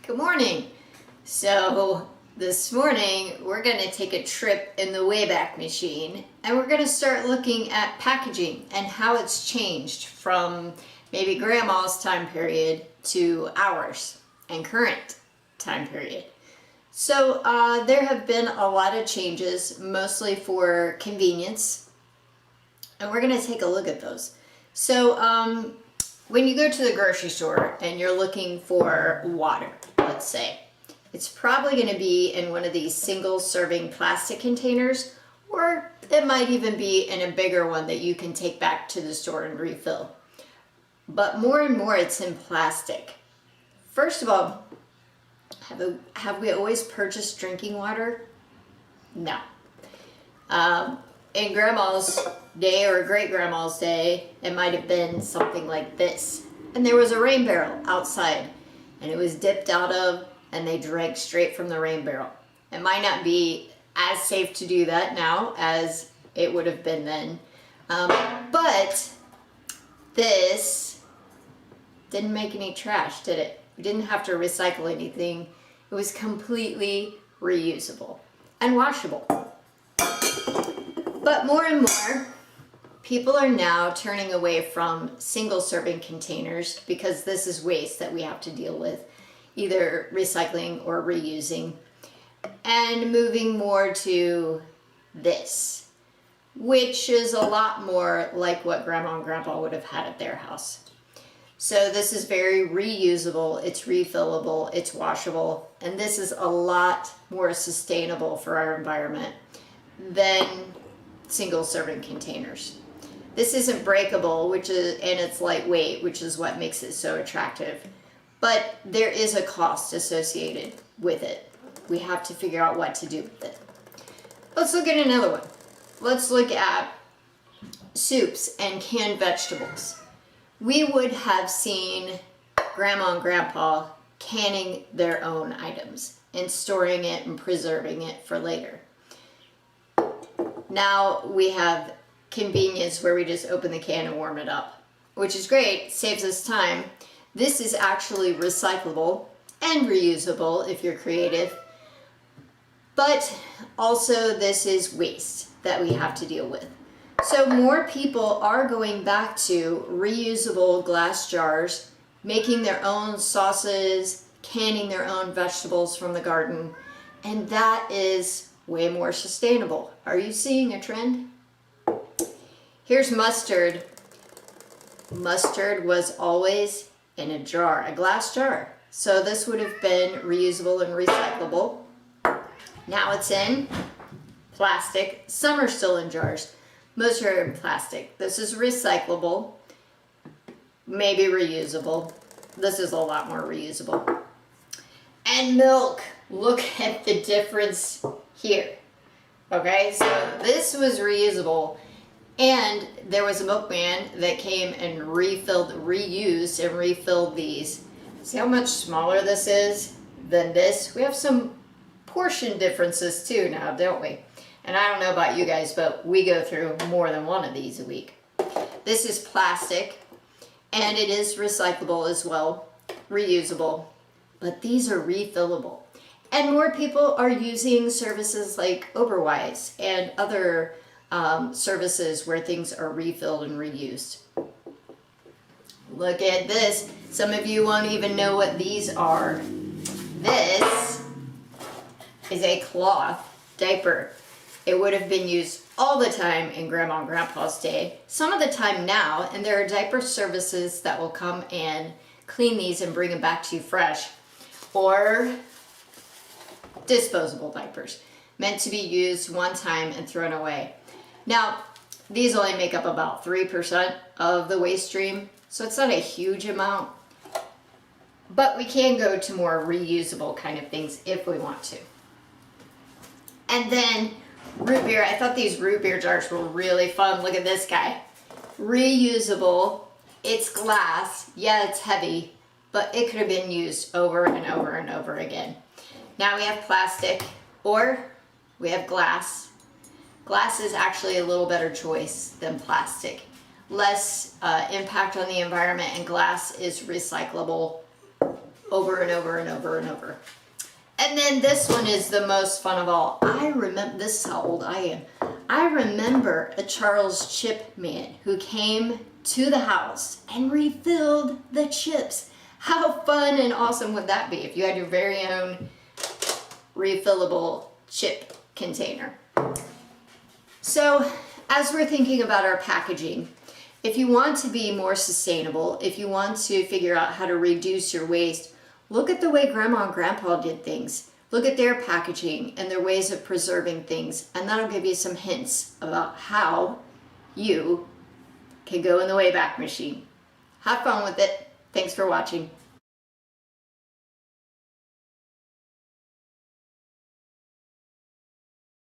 Good morning. So this morning we're going to take a trip in the Wayback Machine and we're going to start looking at packaging and how it's changed from maybe grandma's time period to ours and current time period. So there have been a lot of changes, mostly for convenience, and we're going to take a look at those. So when you go to the grocery store and you're looking for water, let's say, it's probably going to be in one of these single serving plastic containers, or it might even be in a bigger one that you can take back to the store and refill. But more and more it's in plastic. First of all, have we always purchased drinking water? No. In grandma's day or great grandma's day, it might have been something like this. And there was a rain barrel outside and it was dipped out of, and they drank straight from the rain barrel. It might not be as safe to do that now as it would have been then. But this didn't make any trash, did it? We didn't have to recycle anything. It was completely reusable and washable. But more and more, people are now turning away from single serving containers because this is waste that we have to deal with, either recycling or reusing, and moving more to this, which is a lot more like what Grandma and Grandpa would have had at their house. So this is very reusable, it's refillable, it's washable, and this is a lot more sustainable for our environment than single serving containers. This isn't breakable, and it's lightweight, which is what makes it so attractive. But there is a cost associated with it. We have to figure out what to do with it. Let's look at another one. Let's look at soups and canned vegetables. We would have seen Grandma and Grandpa canning their own items and storing it and preserving it for later. Now we have convenience where we just open the can and warm it up, which is great, saves us time. This is actually recyclable and reusable if you're creative, but also this is waste that we have to deal with. So more people are going back to reusable glass jars, making their own sauces, canning their own vegetables from the garden, and that is way more sustainable. Are you seeing a trend? Here's mustard. Mustard was always in a jar, a glass jar. So this would have been reusable and recyclable. Now it's in plastic. Some are still in jars. Most are in plastic. This is recyclable, maybe reusable. This is a lot more reusable. And milk. Look at the difference here. Okay, so this was reusable, and there was a milkman that came and reused and refilled these. See how much smaller this is than this? We have some portion differences too now, don't we? And I don't know about you guys, but we go through more than one of these a week. This is plastic, and it is recyclable as well, reusable, but these are refillable. And more people are using services like Oberweis and other services where things are refilled and reused. Look at this. Some of you won't even know what these are. This is a cloth diaper. It would have been used all the time in Grandma and Grandpa's day, some of the time now, and there are diaper services that will come and clean these and bring them back to you fresh. Or disposable diapers, meant to be used one time and thrown away. Now, these only make up about 3% of the waste stream, so it's not a huge amount, but we can go to more reusable kind of things if we want to. And then root beer. I thought these root beer jars were really fun. Look at this guy. Reusable. It's glass. Yeah, it's heavy, but it could have been used over and over and over again. Now we have plastic, or we have glass. Glass is actually a little better choice than plastic. Less impact on the environment, and glass is recyclable over and over and over and over. And then this one is the most fun of all. I remember, this is how old I am. I remember a Charles Chip man who came to the house and refilled the chips. How fun and awesome would that be if you had your very own refillable chip container? So as we're thinking about our packaging, if you want to be more sustainable, if you want to figure out how to reduce your waste, look at the way Grandma and Grandpa did things. Look at their packaging and their ways of preserving things, and that'll give you some hints about how you can go in the Wayback Machine. Have fun with it. Thanks for watching.